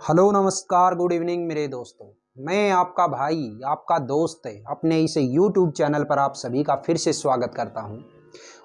Hello नमस्कार good evening मेरे दोस्तों। मैं आपका भाई आपका दोस्त अपने इस यूट्यूब चैनल पर आप सभी का फिर से स्वागत करता हूं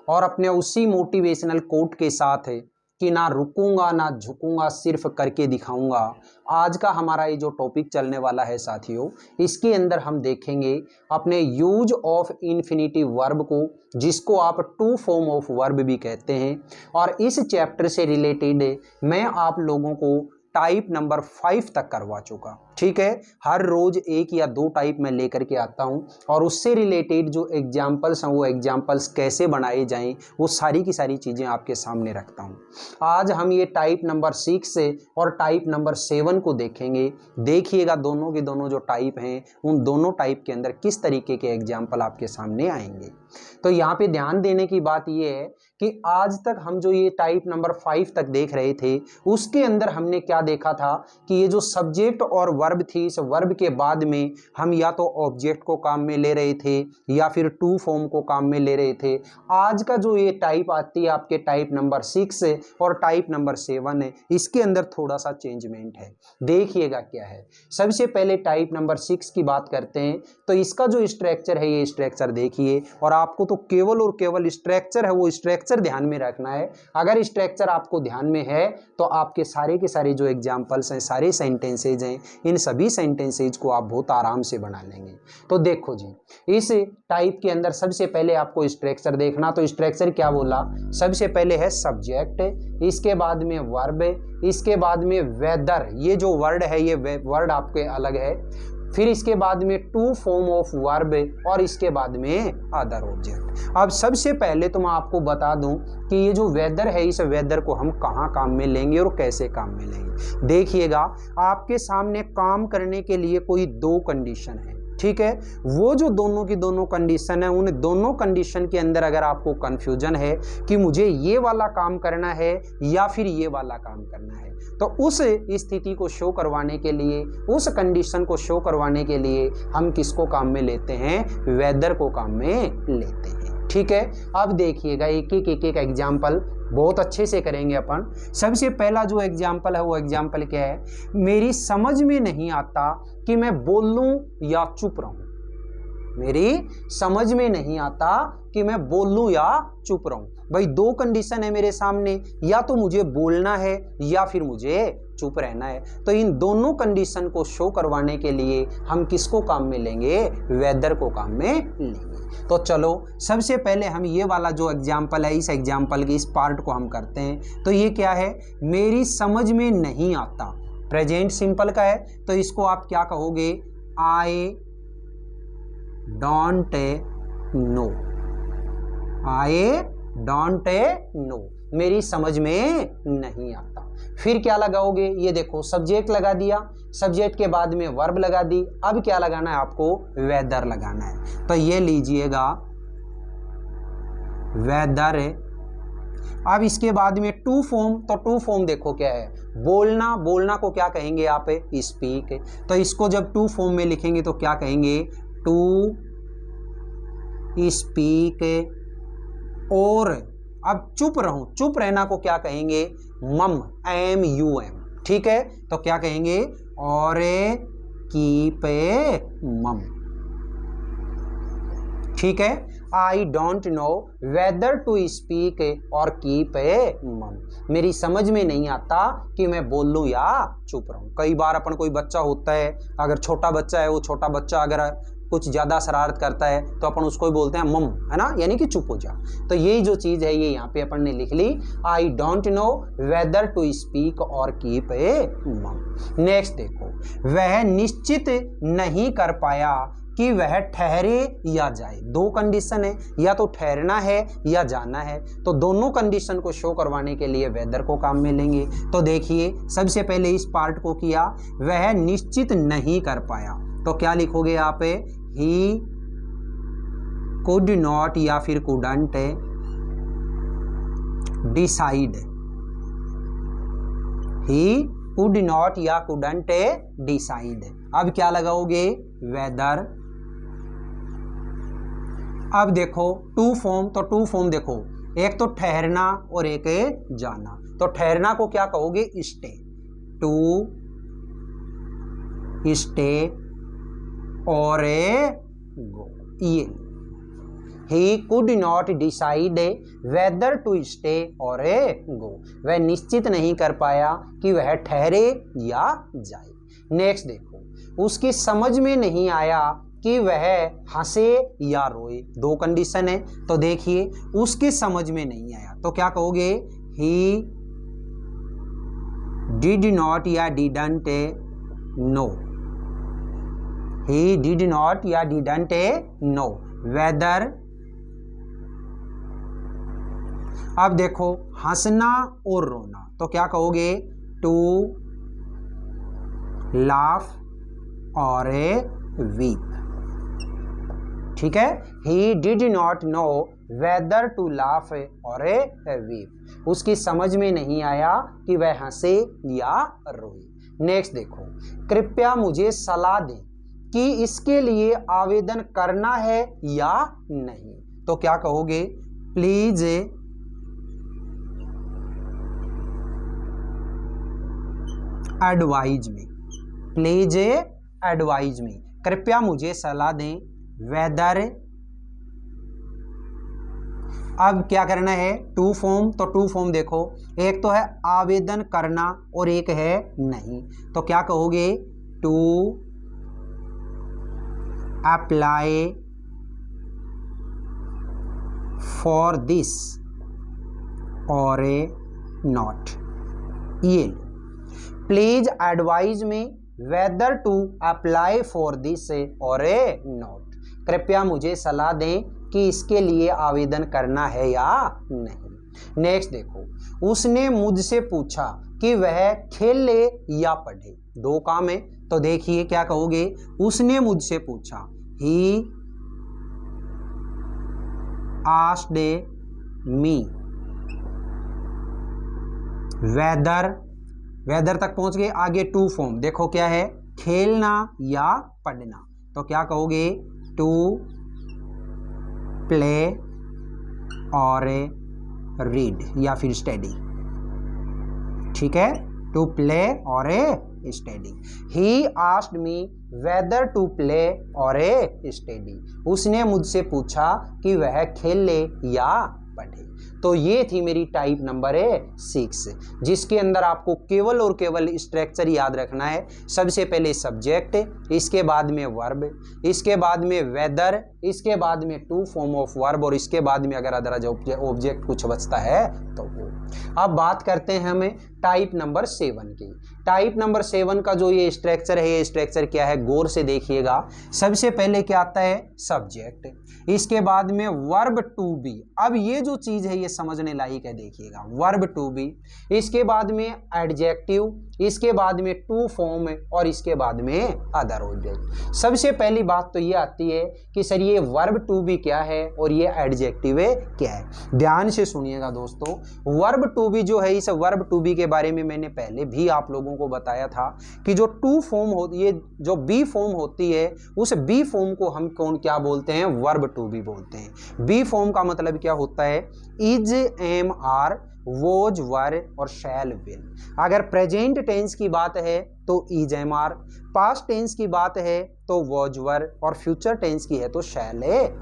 और अपने उसी मोटिवेशनल कोट के साथ है कि ना रुकूंगा ना झुकूंगा, सिर्फ करके दिखाऊंगा। आज का हमारा ये जो टॉपिक चलने वाला है साथियों, इसके अंदर हम देखेंगे अपने यूज ऑफ इन्फिनिटिव वर्ब को, जिसको आप टू फॉर्म ऑफ वर्ब भी कहते हैं। और इस चैप्टर से रिलेटेड मैं आप लोगों को टाइप नंबर 5 तक करवा चुका। ठीक है, हर रोज एक या दो टाइप मैं लेकर के आता हूं और उससे रिलेटेड जो एग्जाम्पल्स हैं वो एग्जाम्पल्स कैसे बनाए जाएं वो सारी की सारी चीज़ें आपके सामने रखता हूं। आज हम ये टाइप नंबर 6 से और टाइप नंबर 7 को देखेंगे। देखिएगा दोनों के दोनों जो टाइप हैं उन दोनों टाइप के अंदर किस तरीके के एग्जाम्पल आपके सामने आएंगे। तो यहाँ पे ध्यान देने की बात ये है कि आज तक हम जो ये टाइप नंबर 5 तक देख रहे थे उसके अंदर हमने क्या देखा था कि ये जो सब्जेक्ट और वर्ब थी, इस वर्ब के बाद में हम या तो ऑब्जेक्ट को काम में ले रहे थे या फिर टू फॉर्म को काम में ले रहे थे। आज का जो ये टाइप आती है आपके टाइप नंबर 6 और टाइप नंबर 7 है, इसके अंदर थोड़ा सा चेंजमेंट है। देखिएगा क्या है। सबसे पहले टाइप नंबर 6 की बात करते हैं तो इसका जो स्ट्रक्चर है ये स्ट्रक्चर देखिए, और आपको तो केवल और केवल स्ट्रक्चर है वो स्ट्रक्चर ध्यान में रखना है। अगर स्ट्रक्चर आपको ध्यान में है तो आपके सारे के सारे जो एग्जाम्पल्स हैं, सारे सेंटेंसेज हैं, इन सभी सेंटेंसेज को आप बहुत आराम से बना लेंगे। तो देखो जी, इस टाइप के अंदर सबसे पहले आपको स्ट्रक्चर देखना। तो स्ट्रक्चर क्या बोला, सबसे पहले है सब्जेक्ट, इसके बाद में वर्ब, इसके बाद में वेदर, ये जो वर्ड है ये वर्ड आपके अलग है, फिर इसके बाद में टू फॉर्म ऑफ वर्ब और इसके बाद में अदर ऑब्जेक्ट। अब सबसे पहले तो मैं आपको बता दूं कि ये जो वेदर है, इस वेदर को हम कहाँ काम में लेंगे और कैसे काम में लेंगे। देखिएगा, आपके सामने काम करने के लिए कोई दो कंडीशन है। ठीक है, वो जो दोनों की दोनों कंडीशन है, उन दोनों कंडीशन के अंदर अगर आपको कंफ्यूजन है कि मुझे ये वाला काम करना है या फिर ये वाला काम करना है, तो उस स्थिति को शो करवाने के लिए, उस कंडीशन को शो करवाने के लिए हम किसको काम में लेते हैं, वेदर को काम में लेते हैं। ठीक है, अब देखिएगा एक एक एग्जाम्पल बहुत अच्छे से करेंगे अपन। सबसे पहला जो एग्जाम्पल है वो एग्जाम्पल क्या है, मेरी समझ में नहीं आता कि मैं बोलूं या चुप रहूं। मेरी समझ में नहीं आता कि मैं बोलूं या चुप रहूं। भाई दो कंडीशन है मेरे सामने, या तो मुझे बोलना है या फिर मुझे चुप रहना है। तो इन दोनों कंडीशन को शो करवाने के लिए हम किसको काम में लेंगे, वेदर को काम में लेंगे। तो चलो सबसे पहले हम ये वाला जो एग्जाम्पल है, इस एग्जाम्पल के इस पार्ट को हम करते हैं। तो ये क्या है, मेरी समझ में नहीं आता, प्रेजेंट सिंपल का है, तो इसको आप क्या कहोगे, आई don't no. I don't no, मेरी समझ में नहीं आता। फिर क्या लगाओगे, ये देखो सब्जेक्ट लगा दिया, सब्जेक्ट के बाद में वर्ब लगा दी। अब क्या लगाना है आपको, वेदर लगाना है। तो ये लीजिएगा वेदर। अब इसके बाद में टू फॉर्म, तो टू फॉर्म देखो क्या है, बोलना, बोलना को क्या कहेंगे आप, स्पीक। तो इसको जब टू फॉर्म में लिखेंगे तो क्या कहेंगे, टू स्पीक। और अब चुप रहूं, चुप रहना को क्या कहेंगे, मम, MUM। ठीक है, तो क्या कहेंगे, और कीप मम। ठीक है, I don't know whether to speak और कीप मम। मेरी समझ में नहीं आता कि मैं बोलूं या चुप रहूं। कई बार अपन कोई बच्चा होता है, अगर छोटा बच्चा है, वो छोटा बच्चा अगर कुछ ज़्यादा शरारत करता है तो अपन उसको ही बोलते हैं मम, है ना, यानी कि चुप हो जा। तो यही जो चीज़ है ये यहाँ पे अपन ने लिख ली, I don't know whether to speak और कीप मम। नेक्स्ट देखो, वह निश्चित नहीं कर पाया कि वह ठहरे या जाए। दो कंडीशन है, या तो ठहरना है या जाना है। तो दोनों कंडीशन को शो करवाने के लिए वेदर को काम में लेंगे। तो देखिए सबसे पहले इस पार्ट को किया, वह निश्चित नहीं कर पाया, तो क्या लिखोगे आप, ही कुड नॉट या फिर couldn't decide. He could not या कुडंट डिसाइड। अब क्या लगाओगे, वेदर। अब देखो टू फॉर्म, तो टू फॉर्म देखो, एक तो ठहरना और एक जाना। तो ठहरना को क्या कहोगे, स्टे। टू स्टे और गो। ये he could not decide whether to stay और गो। वह निश्चित नहीं कर पाया कि वह ठहरे या जाए। नेक्स्ट देखो, उसकी समझ में नहीं आया कि वह हंसे या रोए। दो कंडीशन है, तो देखिए उसके समझ में नहीं आया तो क्या कहोगे, ही डिड नॉट या didn't know. He did not या डिडंट नो वेदर। अब देखो हंसना और रोना, तो क्या कहोगे, टू लाफ और वीप। ठीक है, he did not know whether to laugh और वीप। उसकी समझ में नहीं आया कि वह हंसे या रोए। नेक्स्ट देखो, कृपया मुझे सलाह दें कि इसके लिए आवेदन करना है या नहीं। तो क्या कहोगे, please advise me. Please advise मी, कृपया मुझे सलाह दें। वेदर, अब क्या करना है, टू फॉर्म। तो टू फॉर्म देखो, एक तो है आवेदन करना और एक है नहीं। तो क्या कहोगे, टू अप्लाई फॉर दिस और नॉट। ये please advise me whether to apply for this और नॉट। कृपया मुझे सलाह दें कि इसके लिए आवेदन करना है या नहीं। नेक्स्ट देखो, उसने मुझसे पूछा कि वह खेले या पढ़े। दो काम है, तो देखिए क्या कहोगे, उसने मुझसे पूछा, he asked me whether. Whether तक पहुंच गए, आगे टू फॉर्म देखो क्या है, खेलना या पढ़ना। तो क्या कहोगे, टू प्ले और रीड या फिर स्टडी। ठीक है, टू प्ले और study. He asked me whether to play और स्टडी। उसने मुझसे पूछा कि वह खेले या पढ़े। तो ये थी मेरी टाइप नंबर 6, जिसके अंदर आपको केवल और केवल स्ट्रक्चर याद रखना है। सबसे पहले सब्जेक्ट, इसके बाद में वर्ब, इसके बाद में वेदर, इसके बाद में टू फॉर्म ऑफ वर्ब और इसके बाद में अगर अदर ऑब्जेक्ट कुछ बचता है तो वो। अब बात करते हैं हमें टाइप नंबर 7 की। टाइप नंबर 7 का जो ये स्ट्रक्चर है, ये स्ट्रक्चर क्या है, गौर से देखिएगा। सबसे पहले क्या आता है, सब्जेक्ट, इसके बाद में वर्ब टू बी। अब ये जो चीज है ये समझने लायक है, देखिएगा, वर्ब टू बी, इसके बाद में एडजेक्टिव, इसके बाद में टू फॉर्म और इसके बाद में अदर ऑब्जेक्ट। सबसे पहली बात तो ये आती है कि सर ये वर्ब टू बी क्या है और ये एडजेक्टिव क्या है। ध्यान से सुनिएगा दोस्तों, वर्ब टू बी जो है, इस वर्ब टू बी के बारे में मैंने पहले भी आप लोगों को बताया था कि जो टू फॉर्म होती है, जो बी फॉर्म होती है, उस बी फॉर्म को हम क्या बोलते हैं, वर्ब टू बी बोलते हैं। बी फॉर्म का मतलब क्या होता है, is, am, are, was, were और शैल, विल। अगर प्रेजेंट टेंस की बात है तो is, am, are, past tense की बात है तो वॉज, वर और फ्यूचर टेंस की है तो शैल,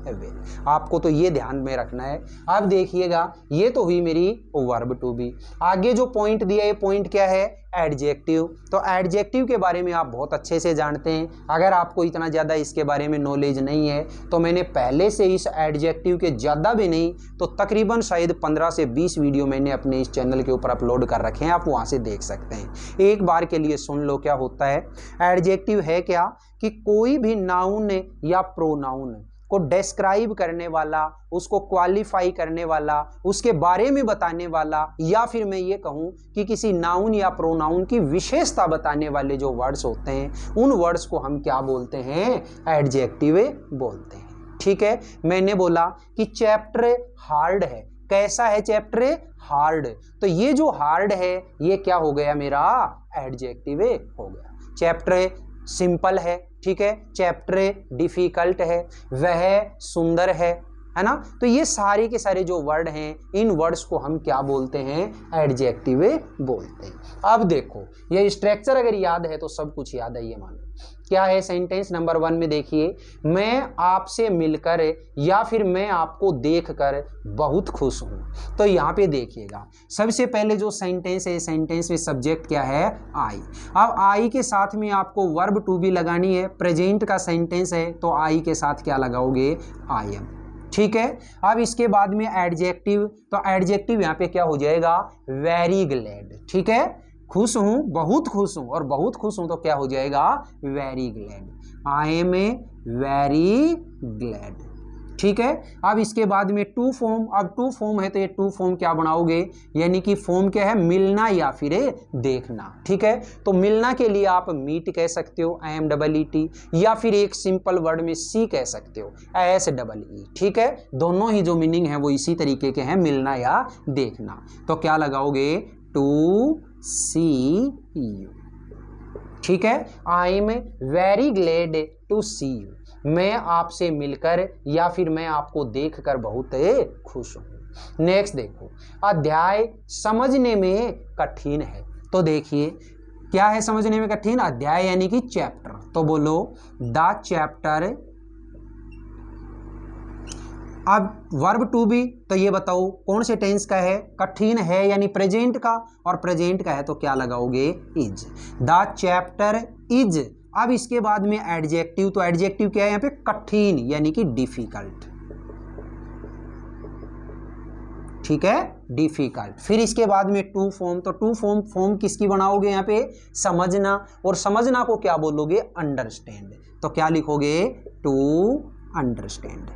विल। आपको तो ये ध्यान में रखना है। अब देखिएगा, ये तो हुई मेरी वर्ब टू बी। आगे जो पॉइंट दिया, ये पॉइंट क्या है, एडजेक्टिव। तो एडजेक्टिव के बारे में आप बहुत अच्छे से जानते हैं। अगर आपको इतना ज़्यादा इसके बारे में नॉलेज नहीं है तो मैंने पहले से इस एडजेक्टिव के ज़्यादा भी नहीं तो तकरीबन शायद 15 से 20 वीडियो मैंने अपने इस चैनल के ऊपर अपलोड कर रखे हैं, आप वहाँ से देख सकते हैं। एक बार के लिए सुन लो क्या होता है। एडजेक्टिव है क्या, कि कोई भी नाउन या प्रोनाउन को डिस्क्राइब करने वाला, उसको क्वालिफाई करने वाला, उसके बारे में बताने वाला, या फिर मैं ये कहूँ कि किसी नाउन या प्रोनाउन की विशेषता बताने वाले जो वर्ड्स होते हैं, उन वर्ड्स को हम क्या बोलते हैं, एडजेक्टिव बोलते हैं। ठीक है, मैंने बोला कि चैप्टर हार्ड है। कैसा है चैप्टर, हार्ड। तो ये जो हार्ड है ये क्या हो गया, मेरा एडजेक्टिव हो गया। चैप्टर सिंपल है, ठीक है, चैप्टर डिफिकल्ट है, वह सुंदर है, है ना। तो ये सारे के सारे जो वर्ड हैं, इन वर्ड्स को हम क्या बोलते हैं, एडजेक्टिव बोलते हैं। अब देखो ये स्ट्रक्चर अगर याद है तो सब कुछ याद है। ये मानो क्या है, सेंटेंस नंबर 1 में देखिए, मैं आपसे मिलकर या फिर मैं आपको देखकर बहुत खुश हूं। तो यहाँ पे देखिएगा सबसे पहले जो सेंटेंस है, सेंटेंस में सब्जेक्ट क्या है, आई। अब आई के साथ में आपको वर्ब टू बी लगानी है। प्रेजेंट का सेंटेंस है तो आई के साथ क्या लगाओगे, आई एम। ठीक है। अब इसके बाद में एडजेक्टिव, तो एडजेक्टिव यहाँ पे क्या हो जाएगा, वेरी ग्लैड। ठीक है, खुश हूं, बहुत खुश हूं, और बहुत खुश हूं तो क्या हो जाएगा, very glad. I am a very glad. ठीक है। अब इसके बाद में टू फॉर्म, अब टू फॉर्म है तो ये टू फॉर्म क्या बनाओगे, यानी कि फॉर्म क्या है, मिलना या फिर देखना। ठीक है, तो मिलना के लिए आप मीट कह सकते हो, IMEET, या फिर एक सिंपल वर्ड में सी कह सकते हो, SEE। ठीक है, दोनों ही जो मीनिंग है वो इसी तरीके के हैं, मिलना या देखना। तो क्या लगाओगे, टू सी यू। ठीक है, I am very glad to see you, मैं आपसे मिलकर या फिर मैं आपको देखकर बहुत खुश हूं। नेक्स्ट देखो, अध्याय समझने में कठिन है। तो देखिए क्या है समझने में कठिन, अध्याय यानी कि चैप्टर। तो बोलो द चैप्टर। अब वर्ब टू बी, तो ये बताओ कौन से टेंस का है, कठिन है यानी प्रेजेंट का, और प्रेजेंट का है तो क्या लगाओगे, इज। The chapter is. अब इसके बाद में एडजेक्टिव, तो एडजेक्टिव क्या है यहाँ पे, कठिन यानी कि डिफिकल्ट। ठीक है, डिफिकल्ट। फिर इसके बाद में टू फॉर्म, तो टू फॉर्म किसकी बनाओगे यहाँ पे, समझना, और समझना को क्या बोलोगे, अंडरस्टैंड। तो क्या लिखोगे, टू अंडरस्टैंड।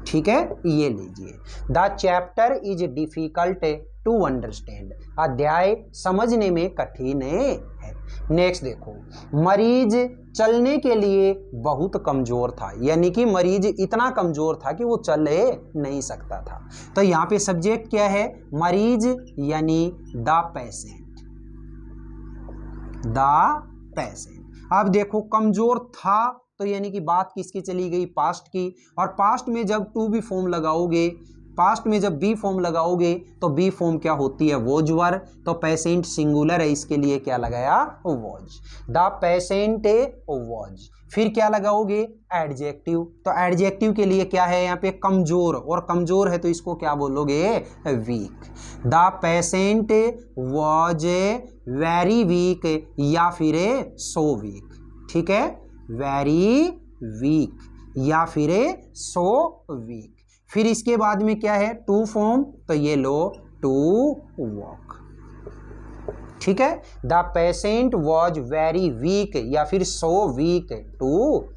ठीक है, ये लीजिए, the chapter is difficult to understand, अध्याय समझने में कठिन है। नेक्स्ट देखो, मरीज चलने के लिए बहुत कमजोर था, यानी कि मरीज इतना कमजोर था कि वो चल नहीं सकता था। तो यहाँ पे सब्जेक्ट क्या है, मरीज यानी द पेशेंट, द पेशेंट। अब देखो कमजोर था तो यानी कि बात किसकी चली गई, पास्ट की, और पास्ट में जब टू बी फॉर्म लगाओगे, पास्ट में जब बी फॉर्म लगाओगे तो बी फॉर्म क्या होती है, वॉज वर। तो पेशेंट सिंगुलर है, इसके लिए क्या लगाया, वॉज। The patient was. फिर क्या लगाओगे, एडजेक्टिव। तो एडजेक्टिव के लिए क्या है यहाँ पे, कमजोर, और कमजोर है तो इसको क्या बोलोगे, weak. The patient was very weak या फिर सो वीक। ठीक है, वेरी वीक या फिर सो वीक। फिर इसके बाद में क्या है, टू फॉर्म, तो ये लो टू वॉक। ठीक है, the patient was very weak या फिर सो वीक टू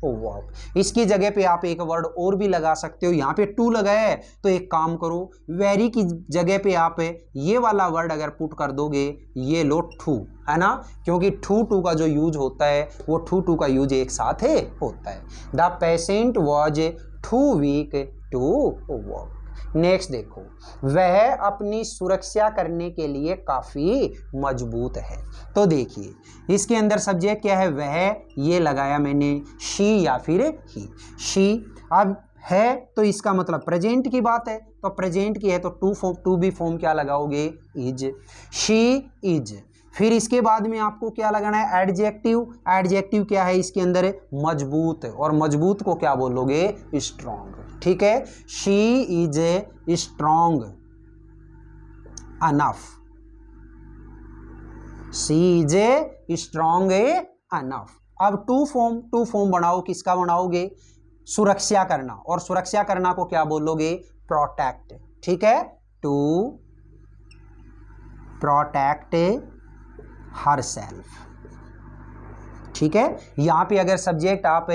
वॉक। इसकी जगह पे आप एक वर्ड और भी लगा सकते हो, यहाँ पे टू लगाया है तो एक काम करो, वेरी की जगह पे आप ये वाला वर्ड अगर पुट कर दोगे, ये लो टू, है ना, क्योंकि टू का जो यूज होता है वो टू का यूज एक साथ होता है। The patient was too weak to walk. Next देखो, वह अपनी सुरक्षा करने के लिए काफी मजबूत है। तो देखिए इसके अंदर सब्जेक्ट क्या है, वह, ये लगाया मैंने, शी या फिर ही। शी अब है तो इसका मतलब प्रेजेंट की बात है, तो प्रेजेंट की है तो टू बी फॉर्म क्या लगाओगे, इज। She is. फिर इसके बाद में आपको क्या लगाना है, एडजेक्टिव। एडजेक्टिव क्या है इसके अंदर, मजबूत, और मजबूत को क्या बोलोगे, स्ट्रॉन्ग। ठीक है, she is strong enough, she is strong enough. अब टू फॉर्म बनाओ, किसका बनाओगे, सुरक्षा करना, और सुरक्षा करना को क्या बोलोगे, प्रोटेक्ट। ठीक है, टू प्रोटेक्ट हर सेल्फ। ठीक है, यहां पे अगर सब्जेक्ट आप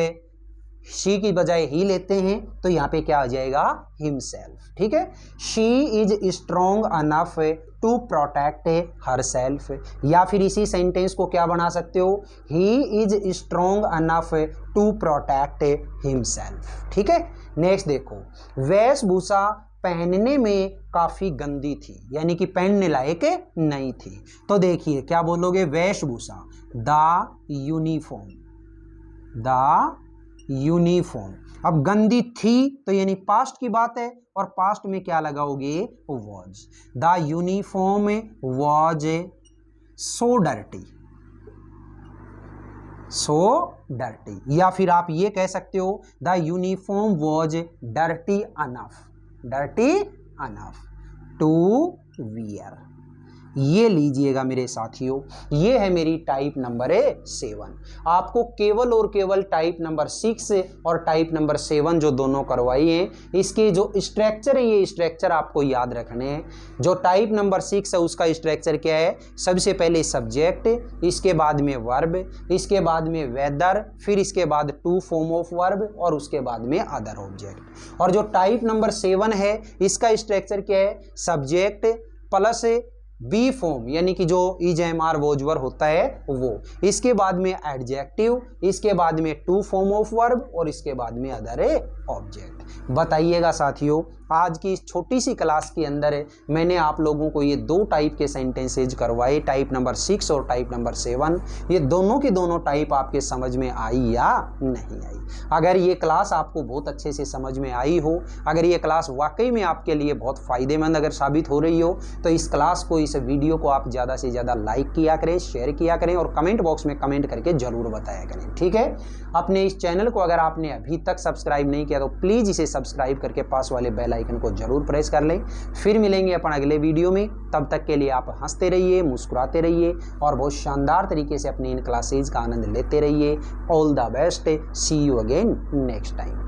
शी की बजाय ही लेते हैं तो यहाँ पे क्या आ जाएगा, हिमसेल्फ। ठीक है, she is strong enough to protect herself, या फिर इसी सेंटेंस को क्या बना सकते हो, he is strong enough to protect himself. ठीक है, नेक्स्ट देखो, वेशभूषा पहनने में काफी गंदी थी, यानी कि पहनने लायक नहीं थी। तो देखिए क्या बोलोगे, वेशभूषा, द यूनिफॉर्म, द यूनिफॉर्म। अब गंदी थी तो यानी पास्ट की बात है, और पास्ट में क्या लगाओगे, was. The uniform was so dirty, so dirty. या फिर आप ये कह सकते हो the uniform was dirty enough, dirty enough to wear. ये लीजिएगा मेरे साथियों, ये है मेरी टाइप नंबर 7। आपको केवल और केवल टाइप नंबर 6 और टाइप नंबर 7 जो दोनों करवाई हैं, इसके जो स्ट्रक्चर है ये स्ट्रक्चर आपको याद रखने हैं। जो टाइप नंबर 6 है उसका स्ट्रक्चर क्या है, सबसे पहले सब्जेक्ट, इसके बाद में वर्ब, इसके बाद में वेदर, फिर इसके बाद टू फॉर्म ऑफ वर्ब, और उसके बाद में अदर ऑब्जेक्ट। और जो टाइप नंबर 7 है इसका स्ट्रक्चर क्या है, सब्जेक्ट प्लस बी फॉर्म, यानी कि जो इज एम आर वोजवर होता है वो, इसके बाद में एडजेक्टिव, इसके बाद में टू फॉर्म ऑफ वर्ब, और इसके बाद में अदर ऑब्जेक्ट। बताइएगा साथियों, आज की इस छोटी सी क्लास के अंदर मैंने आप लोगों को ये 2 टाइप के सेंटेंसेज करवाए, टाइप नंबर 6 और टाइप नंबर 7। ये दोनों की दोनों टाइप आपके समझ में आई या नहीं आई? अगर ये क्लास आपको बहुत अच्छे से समझ में आई हो, अगर ये क्लास वाकई में आपके लिए बहुत फ़ायदेमंद अगर साबित हो रही हो, तो इस क्लास को, इस वीडियो को आप ज़्यादा से ज़्यादा लाइक किया करें, शेयर किया करें, और कमेंट बॉक्स में कमेंट करके ज़रूर बताया करें, ठीक है। अपने इस चैनल को अगर आपने अभी तक सब्सक्राइब नहीं किया तो प्लीज़ इसे सब्सक्राइब करके पास वाले बेल आइकन को जरूर प्रेस कर लें। फिर मिलेंगे अपन अगले वीडियो में, तब तक के लिए आप हंसते रहिए, मुस्कुराते रहिए, और बहुत शानदार तरीके से अपनी इन क्लासेज का आनंद लेते रहिए। All the best, see you again next time.